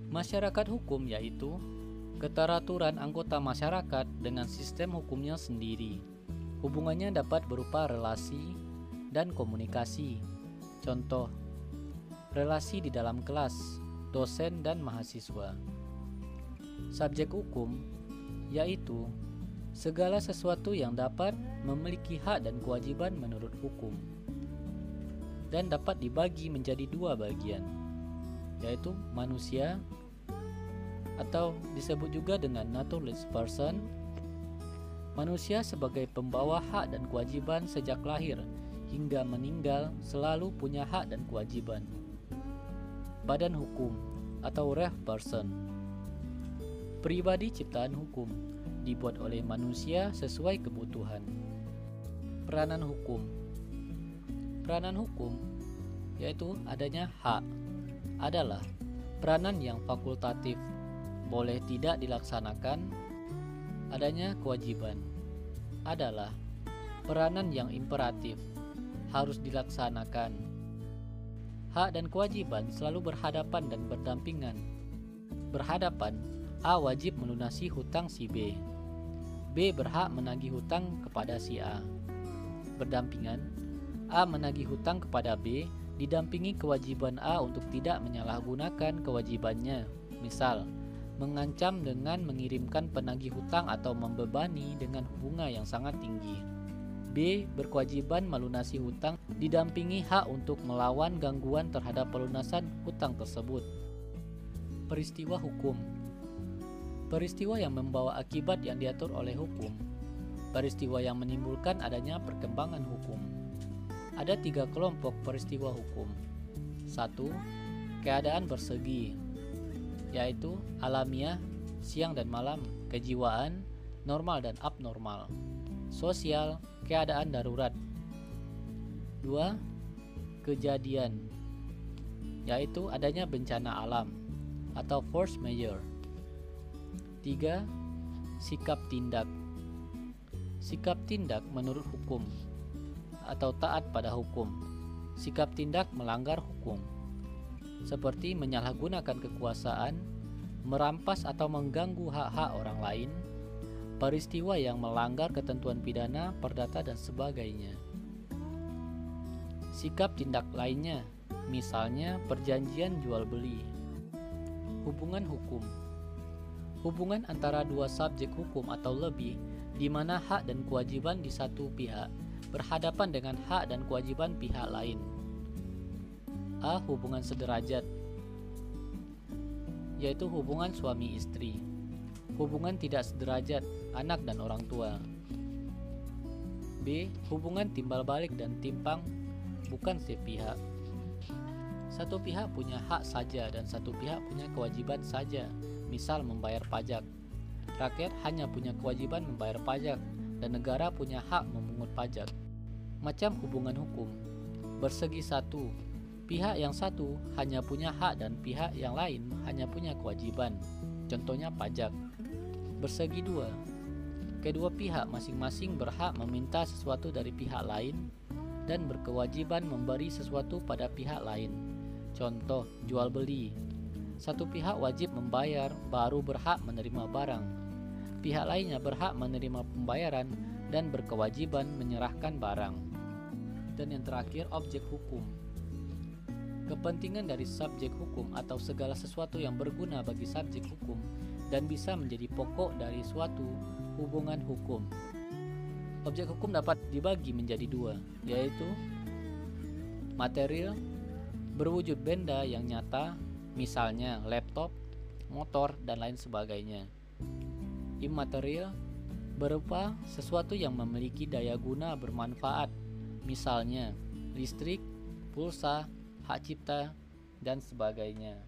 Masyarakat hukum yaitu keteraturan anggota masyarakat dengan sistem hukumnya sendiri. Hubungannya dapat berupa relasi dan komunikasi. Contoh, relasi di dalam kelas, dosen dan mahasiswa. Subjek hukum yaitu segala sesuatu yang dapat memiliki hak dan kewajiban menurut hukum dan dapat dibagi menjadi dua bagian, yaitu manusia atau disebut juga dengan naturalist person. Manusia sebagai pembawa hak dan kewajiban sejak lahir hingga meninggal selalu punya hak dan kewajiban. Badan hukum atau ref person, pribadi ciptaan hukum, dibuat oleh manusia sesuai kebutuhan. Peranan hukum. Peranan hukum yaitu adanya hak adalah peranan yang fakultatif, boleh tidak dilaksanakan. Adanya kewajiban adalah peranan yang imperatif, harus dilaksanakan. Hak dan kewajiban selalu berhadapan dan berdampingan. Berhadapan, A wajib melunasi hutang si B. B berhak menagih hutang kepada si A. Berdampingan, A menagih hutang kepada B, didampingi kewajiban A untuk tidak menyalahgunakan kewajibannya. Misal, mengancam dengan mengirimkan penagih hutang atau membebani dengan bunga yang sangat tinggi. B berkewajiban melunasi hutang, didampingi hak untuk melawan gangguan terhadap pelunasan hutang tersebut. Peristiwa hukum. Peristiwa yang membawa akibat yang diatur oleh hukum. Peristiwa yang menimbulkan adanya perkembangan hukum. Ada 3 kelompok peristiwa hukum. 1. Keadaan bersegi, yaitu alamiah, siang dan malam, kejiwaan, normal dan abnormal. Sosial, keadaan darurat. 2. Kejadian, yaitu adanya bencana alam atau force majeure. 3. Sikap tindak. Sikap tindak menurut hukum atau taat pada hukum. Sikap tindak melanggar hukum, seperti menyalahgunakan kekuasaan, merampas atau mengganggu hak-hak orang lain, peristiwa yang melanggar ketentuan pidana, perdata dan sebagainya. Sikap tindak lainnya, misalnya perjanjian jual beli. Hubungan hukum. Hubungan antara dua subjek hukum atau lebih, di mana hak dan kewajiban di satu pihak berhadapan dengan hak dan kewajiban pihak lain. A. Hubungan sederajat, yaitu hubungan suami istri. Hubungan tidak sederajat, anak dan orang tua. B. Hubungan timbal balik dan timpang, bukan sepihak. Satu pihak punya hak saja dan satu pihak punya kewajiban saja, misal membayar pajak. Rakyat hanya punya kewajiban membayar pajak dan negara punya hak memungut pajak. Macam hubungan hukum, bersegi satu, pihak yang satu hanya punya hak dan pihak yang lain hanya punya kewajiban. Contohnya pajak. Bersegi dua, kedua pihak masing-masing berhak meminta sesuatu dari pihak lain dan berkewajiban memberi sesuatu pada pihak lain. Contoh, jual beli. Satu pihak wajib membayar baru berhak menerima barang. Pihak lainnya berhak menerima pembayaran dan berkewajiban menyerahkan barang. Dan yang terakhir, objek hukum. Kepentingan dari subjek hukum atau segala sesuatu yang berguna bagi subjek hukum dan bisa menjadi pokok dari suatu hubungan hukum. Objek hukum dapat dibagi menjadi dua, yaitu material, berwujud benda yang nyata, misalnya laptop, motor, dan lain sebagainya. Immaterial, berupa sesuatu yang memiliki daya guna bermanfaat, misalnya listrik, pulsa, hak cipta, dan sebagainya.